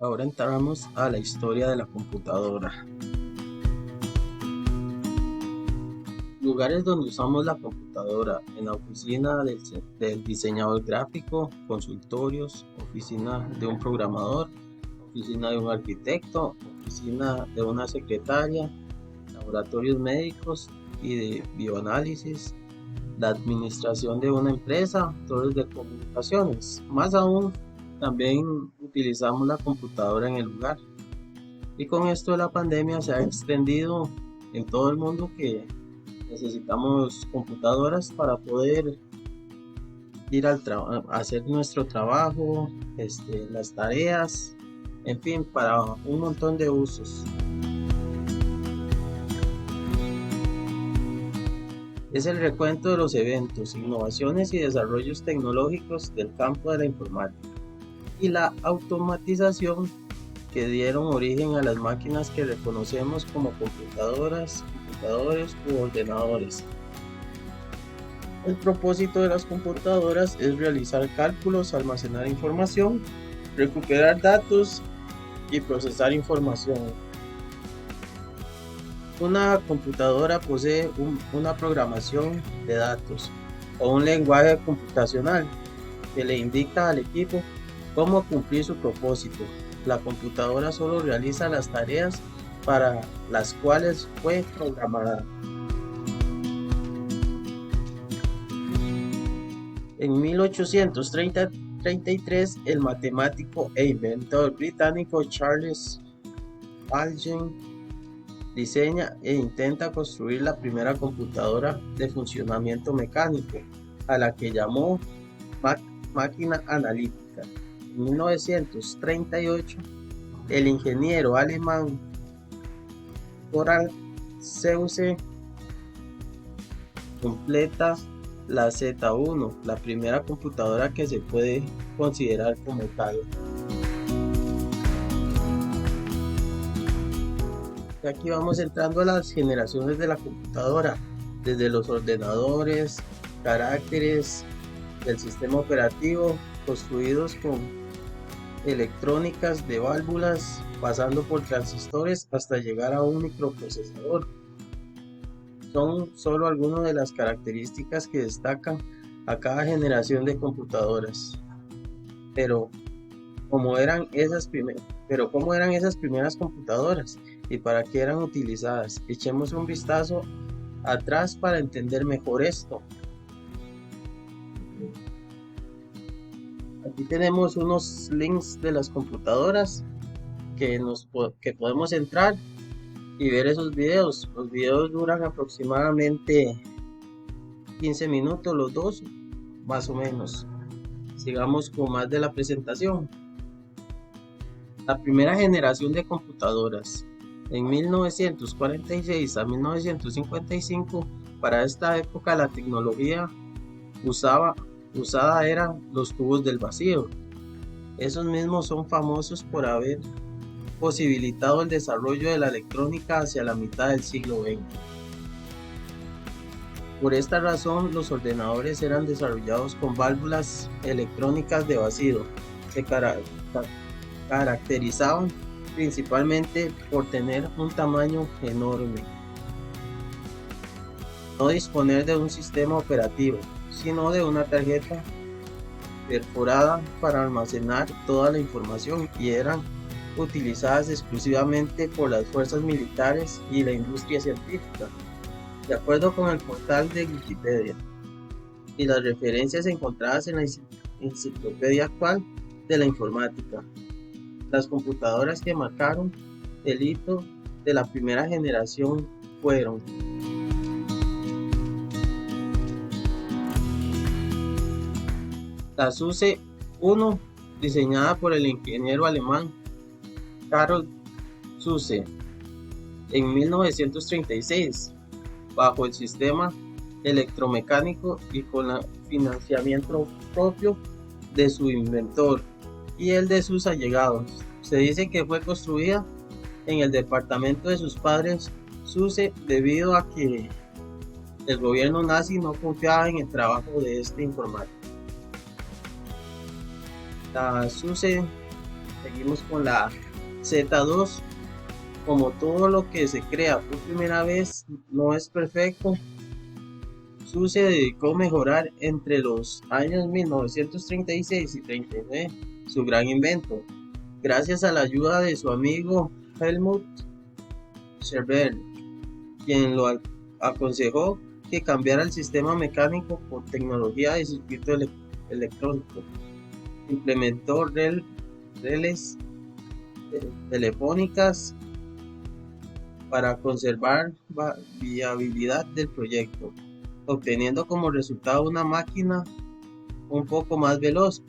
Ahora entramos a la historia de la computadora. Lugares donde usamos la computadora: en la oficina del diseñador gráfico, consultorios, oficina de un programador, oficina de un arquitecto, oficina de una secretaria, laboratorios médicos y de bioanálisis, la administración de una empresa, torres de comunicaciones. Más aún, también utilizamos la computadora en el lugar. Y con esto de la pandemia se ha extendido en todo el mundo que necesitamos computadoras para poder ir a hacer nuestro trabajo, las tareas, en fin, para un montón de usos. Es el recuento de los eventos, innovaciones y desarrollos tecnológicos del campo de la informática y la automatización que dieron origen a las máquinas que reconocemos como computadoras, computadores u ordenadores. El propósito de las computadoras es realizar cálculos, almacenar información, recuperar datos y procesar información. Una computadora posee una programación de datos o un lenguaje computacional que le indica al equipo cómo cumplir su propósito. La computadora solo realiza las tareas para las cuales fue programada. En 1833, el matemático e inventor británico Charles Babbage diseña e intenta construir la primera computadora de funcionamiento mecánico, a la que llamó máquina analítica. En 1938, el ingeniero alemán Paracelsus completa la Z1, la primera computadora que se puede considerar como tal. Y aquí vamos entrando a las generaciones de la computadora, desde los ordenadores, caracteres del sistema operativo, construidos con electrónicas de válvulas, pasando por transistores hasta llegar a un microprocesador. Son solo algunas de las características que destacan a cada generación de computadoras. Pero ¿cómo eran esas primeras computadoras y para qué eran utilizadas? Echemos un vistazo atrás para entender mejor esto. Aquí tenemos unos links de las computadoras que podemos entrar y ver esos videos. Los videos duran aproximadamente 15 minutos los dos, más o menos. Sigamos con más de la presentación. La primera generación de computadoras. En 1946 a 1955, para esta época la tecnología usada eran los tubos del vacío. Esos mismos son famosos por haber posibilitado el desarrollo de la electrónica hacia la mitad del siglo XX. Por esta razón, los ordenadores eran desarrollados con válvulas electrónicas de vacío. Se caracterizaban principalmente por tener un tamaño enorme, no disponer de un sistema operativo, sino de una tarjeta perforada para almacenar toda la información, y eran utilizadas exclusivamente por las fuerzas militares y la industria científica, de acuerdo con el portal de Wikipedia y las referencias encontradas en la enciclopedia actual de la informática. Las computadoras que marcaron el hito de la primera generación fueron: la SUSE 1, diseñada por el ingeniero alemán Karl SUSE en 1936, bajo el sistema electromecánico y con el financiamiento propio de su inventor y el de sus allegados. Se dice que fue construida en el departamento de sus padres SUSE debido a que el gobierno nazi no confiaba en el trabajo de este informático. La SUSE Seguimos con la Z2. Como todo lo que se crea por primera vez no es perfecto, SUSE se dedicó a mejorar entre los años 1936 y 39 su gran invento, gracias a la ayuda de su amigo Helmut Scherber, quien lo aconsejó que cambiara el sistema mecánico por tecnología de circuito electrónico. Implementó reles telefónicas para conservar viabilidad del proyecto, obteniendo como resultado una máquina un poco más veloz,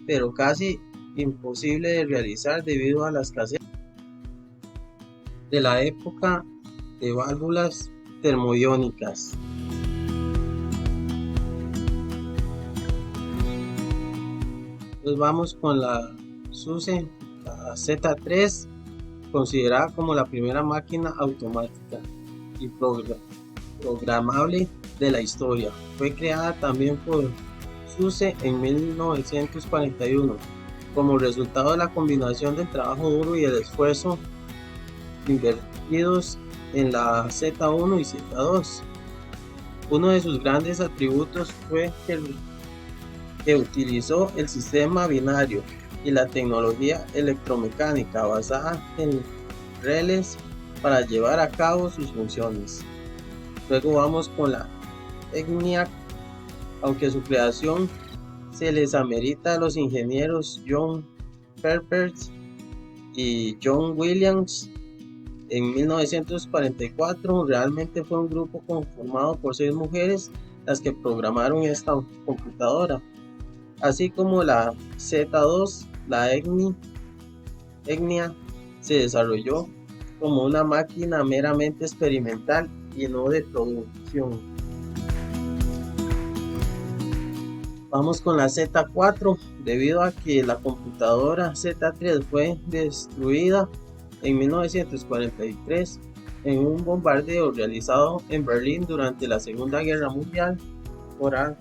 pero casi imposible de realizar debido a la escasez de la época de válvulas termodinámicas. Entonces vamos con la SUSE, la Z3, considerada como la primera máquina automática y programable de la historia. Fue creada también por SUSE en 1941 como resultado de la combinación del trabajo duro y el esfuerzo invertidos en la Z1 y Z2. Uno de sus grandes atributos fue que utilizó el sistema binario y la tecnología electromecánica basada en relés para llevar a cabo sus funciones. Luego vamos con la ENIAC. Aunque su creación se les amerita a los ingenieros John Perpers y John Williams en 1944, realmente fue un grupo conformado por 6 mujeres las que programaron esta computadora. Así como la Z2, la ENIAC se desarrolló como una máquina meramente experimental y no de producción. Vamos con la Z4. Debido a que la computadora Z3 fue destruida en 1943 en un bombardeo realizado en Berlín durante la Segunda Guerra Mundial por AK,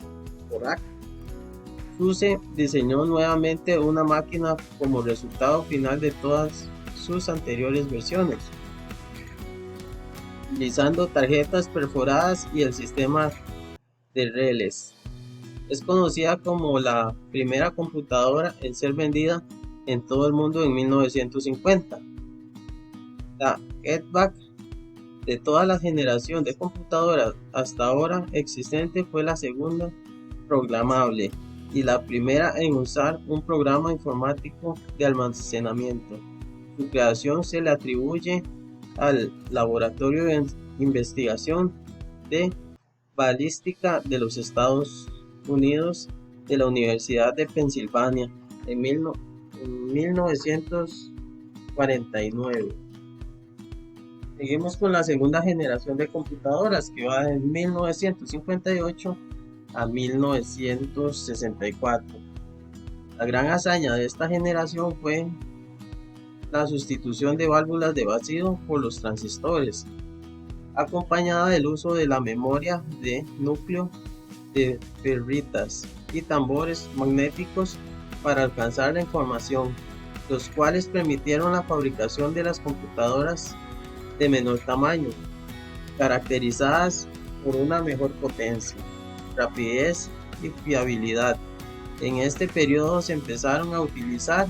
SUSE diseñó nuevamente una máquina como resultado final de todas sus anteriores versiones, utilizando tarjetas perforadas y el sistema de relés. Es conocida como la primera computadora en ser vendida en todo el mundo en 1950. La EDVAC de toda la generación de computadoras hasta ahora existente fue la segunda programable y la primera en usar un programa informático de almacenamiento. Su creación se le atribuye al Laboratorio de Investigación de Balística de los Estados Unidos de la Universidad de Pensilvania en 1949. Seguimos con la segunda generación de computadoras que va de 1958 a 1964. La gran hazaña de esta generación fue la sustitución de válvulas de vacío por los transistores, acompañada del uso de la memoria de núcleo de ferritas y tambores magnéticos para alcanzar la información, los cuales permitieron la fabricación de las computadoras de menor tamaño, caracterizadas por una mejor potencia, rapidez y fiabilidad. En este periodo se empezaron a utilizar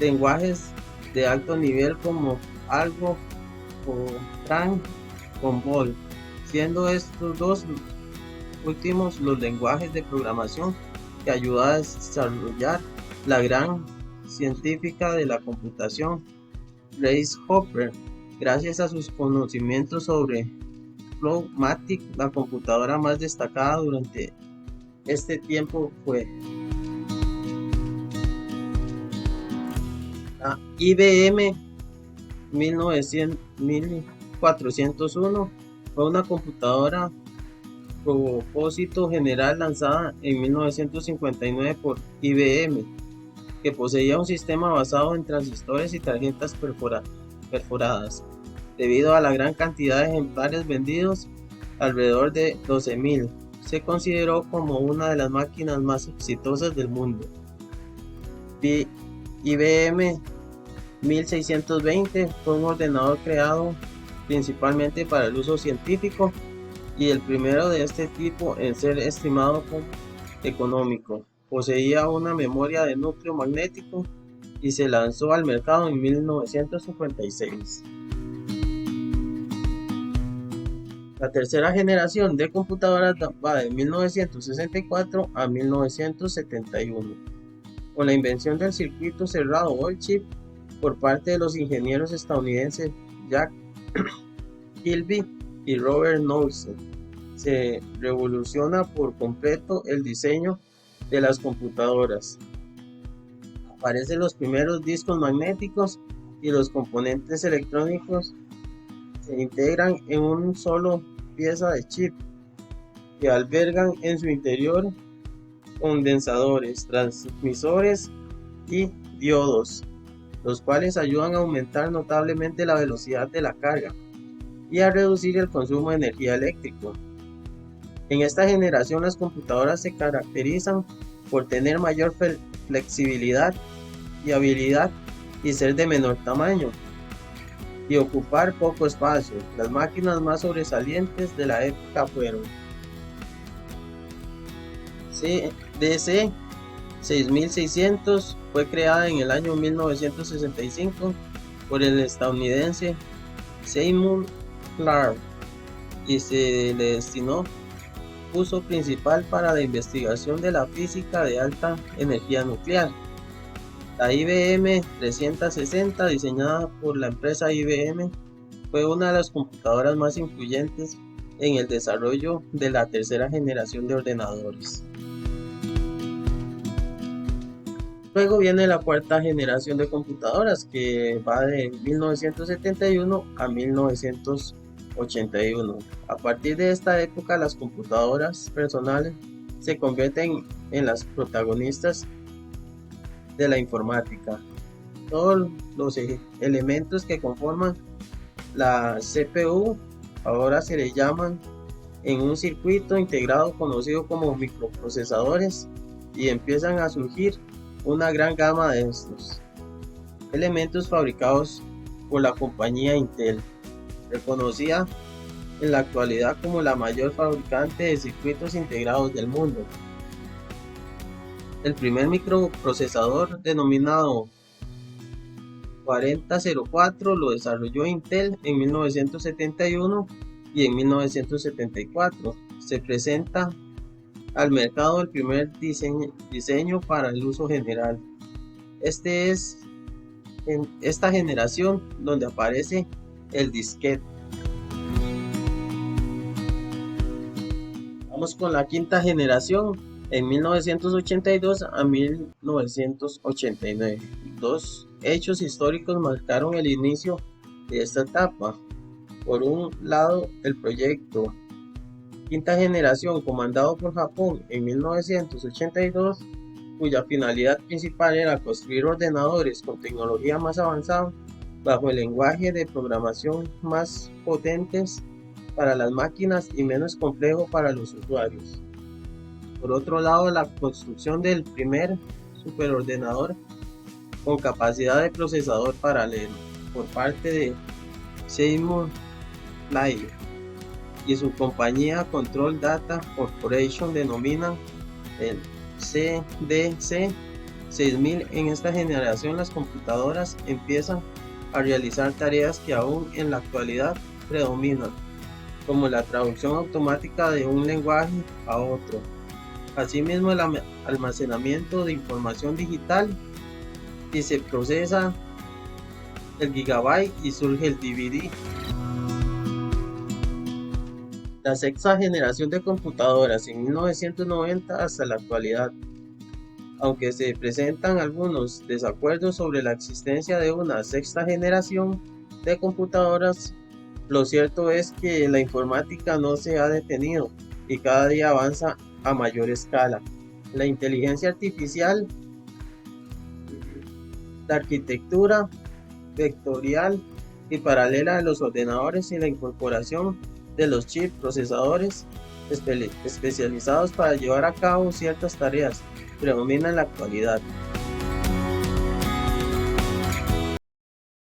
lenguajes de alto nivel como Algo, Fortran, COBOL, siendo estos dos últimos los lenguajes de programación que ayudó a desarrollar la gran científica de la computación, Grace Hopper. Gracias a sus conocimientos sobre Flowmatic, la computadora más destacada durante este tiempo fue la IBM 1401. Fue una computadora propósito general lanzada en 1959 por IBM, que poseía un sistema basado en transistores y tarjetas perforadas. Debido a la gran cantidad de ejemplares vendidos, alrededor de 12.000, se consideró como una de las máquinas más exitosas del mundo. IBM 1620 fue un ordenador creado principalmente para el uso científico y el primero de este tipo en ser estimado como económico. Poseía una memoria de núcleo magnético y se lanzó al mercado en 1956. La tercera generación de computadoras va de 1964 a 1971, con la invención del circuito cerrado o chip por parte de los ingenieros estadounidenses Jack Kilby y Robert Noyce. Se revoluciona por completo el diseño de las computadoras. Aparecen los primeros discos magnéticos y los componentes electrónicos se integran en una sola pieza de chip que albergan en su interior condensadores, transmisores y diodos, los cuales ayudan a aumentar notablemente la velocidad de la carga y a reducir el consumo de energía eléctrica. En esta generación las computadoras se caracterizan por tener mayor flexibilidad y habilidad y ser de menor tamaño y ocupar poco espacio. Las máquinas más sobresalientes de la época fueron DC 6600, fue creada en el año 1965 por el estadounidense Seymour Clark y se le destinó uso principal para la investigación de la física de alta energía nuclear. La IBM 360, diseñada por la empresa IBM, fue una de las computadoras más influyentes en el desarrollo de la tercera generación de ordenadores. Luego viene la cuarta generación de computadoras, que va de 1971 a 1981. A partir de esta época, las computadoras personales se convierten en las protagonistas de la informática. Todos los elementos que conforman la CPU ahora se le llaman en un circuito integrado conocido como microprocesadores, y empiezan a surgir una gran gama de estos elementos fabricados por la compañía Intel, reconocida en la actualidad como la mayor fabricante de circuitos integrados del mundo. El primer microprocesador, denominado 4004, lo desarrolló Intel en 1971 y en 1974 se presenta al mercado el primer diseño para el uso general. Este es en esta generación donde aparece el disquete. Vamos con la quinta generación, en 1982 a 1989. Dos hechos históricos marcaron el inicio de esta etapa. Por un lado, el proyecto quinta generación, comandado por Japón en 1982, cuya finalidad principal era construir ordenadores con tecnología más avanzada bajo el lenguaje de programación más potentes para las máquinas y menos complejo para los usuarios. Por otro lado, la construcción del primer superordenador con capacidad de procesador paralelo por parte de Seymour Clark y su compañía Control Data Corporation, denominan el CDC 6000. En esta generación las computadoras empiezan a realizar tareas que aún en la actualidad predominan, como la traducción automática de un lenguaje a otro, asimismo el almacenamiento de información digital, y se procesa el gigabyte y surge el DVD. La sexta generación de computadoras, en 1990 hasta la actualidad. Aunque se presentan algunos desacuerdos sobre la existencia de una sexta generación de computadoras, lo cierto es que la informática no se ha detenido y cada día avanza a mayor escala. La inteligencia artificial, la arquitectura vectorial y paralela de los ordenadores y la incorporación de los chips procesadores especializados para llevar a cabo ciertas tareas predomina en la actualidad.